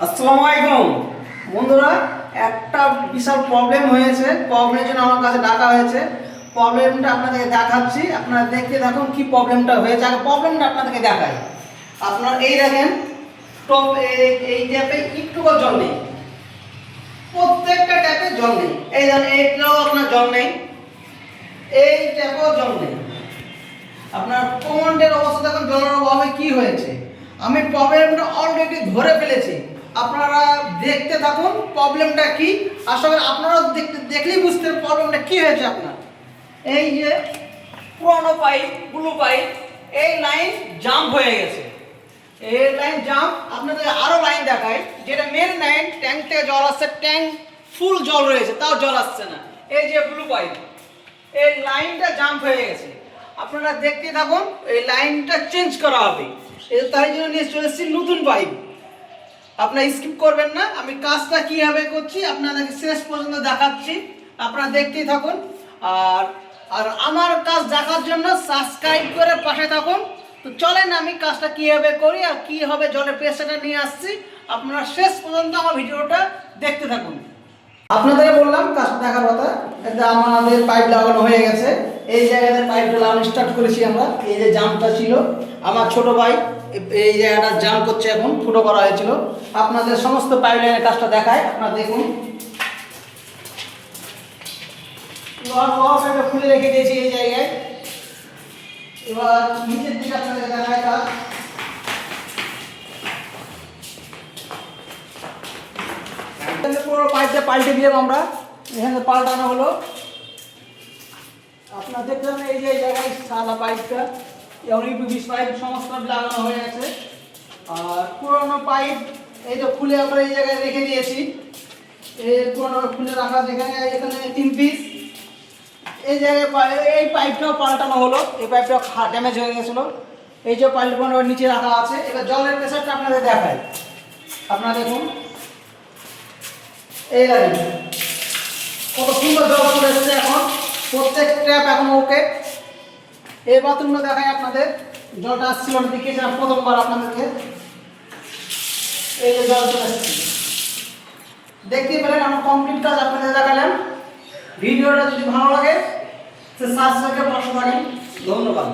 আসসালামু আলাইকুম বন্ধুরা, একটা বিশাল প্রবলেম হয়েছে। প্রবলেমের জন্য আমার কাছে ডাকা হয়েছে। প্রবলেমটা আপনাদেরকে দেখাচ্ছি, আপনারা দেখতে থাকুন কি প্রবলেমটা হয়েছে। আগে প্রবলেমটা আপনাদেরকে দেখাই। আপনার এই দেখেন টপ, এই ট্যাপে একটুকু জল নেই, প্রত্যেকটা ট্যাপে জল নেই। এই দেখেন এইটাও আপনার জল নেই, এই ট্যাপেও জল নেই। আপনার কমান্ডের অবস্থা দেখুন জলের অভাবে কি হয়েছে। আমি প্রবলেমটা অলরেডি ধরে ফেলেছি, আপনারা দেখতে থাকুন প্রবলেমটা কি। আসলে আপনারা দেখলেই বুঝতে প্রবলেমটা কি হয়েছে। আপনার এই যে পুরোনো পাইপ, ব্লু পাইপ, এই লাইন জাম্প হয়ে গেছে। এই লাইন জাম্প, আপনাদের আরো লাইন দেখায়, যেটা মেন লাইন ট্যাঙ্ক থেকে জল আসছে, ট্যাঙ্ক ফুল জল রয়েছে তাও জল আসছে না। এই যে ব্লু পাইপ, এই লাইনটা জাম্প হয়ে গেছে। আপনারা দেখতে থাকুন, এই লাইনটা চেঞ্জ করা হবে। তাই জন্য নিয়ে চলে এসেছি নতুন পাইপ। আপনারা স্কিপ করবেন না, আমি কাজটা কীভাবে করছি আপনাদেরকে শেষ পর্যন্ত দেখাচ্ছি, আপনারা দেখতেই থাকুন। আর আর আমার কাজ দেখার জন্য সাবস্ক্রাইব করে পাশে থাকুন। তো চলেন আমি কাজটা কীভাবে করি আর কীভাবে জলের প্রেসারটা নিয়ে আসছি, আপনারা শেষ পর্যন্ত আমার ভিডিওটা দেখতে থাকুন। আপনাদের বললাম কাজটা দেখার কথা। আমাদের পাইপ লাগানো হয়ে গেছে, এই জায়গাতে পাইপটা লাগানো স্টার্ট করেছি আমরা। এই যে জাম্পটা ছিল, আমার ছোট ভাই এই জায়গাটা জাম্প করছে, এখন ফুটো করা হয়েছিল। আপনাদের সমস্ত পাইপ লাইনের কাজটা দেখায়, আপনারা দেখুন। খুলে রেখে দিয়েছি এই জায়গায়। এবার নিচের দিকে আপনাদের দেখায় কাজ। পুরো পাইপটা পাল্টে দিলাম আমরা, এখানে পাল্টানো হলো। আপনারা দেখলেন এই যে জায়গায় সাদা পাইপটা, এবং ইউপিভিসি পাইপ সমস্ত লাগানো হয়ে গেছে। আর পুরোনো পাইপ এই তো খুলে আমরা এই জায়গায় রেখে দিয়েছি। এই পুরোনো খুলে রাখা, যেখানে এখানে 3 পিস। এই জায়গায় এই পাইপটাও পাল্টানো হলো, এই পাইপটা ড্যামেজ হয়ে গেছিলো। এই যে পাইপগুলো নিচে রাখা আছে। এবার জলের প্রেসারটা আপনাদের দেখায়, আপনারা দেখুন। এই দেখেন কত সুন্দর জল চলে এসেছে এখন, প্রত্যেক ট্যাপ এখন ওকে। এই বাথরুমটা দেখায় আপনাদের, জলটা আসছিল না, দেখিয়েছিলাম প্রথমবার আপনাদেরকে। এই যে জল চলে এসেছে, দেখতেই পেলেন। আমার কমপ্লিট কাজ আপনাদের দেখালাম। ভিডিওটা যদি ভালো লাগে তো সাবস্ক্রাইব করে পাশে থাকেন। ধন্যবাদ।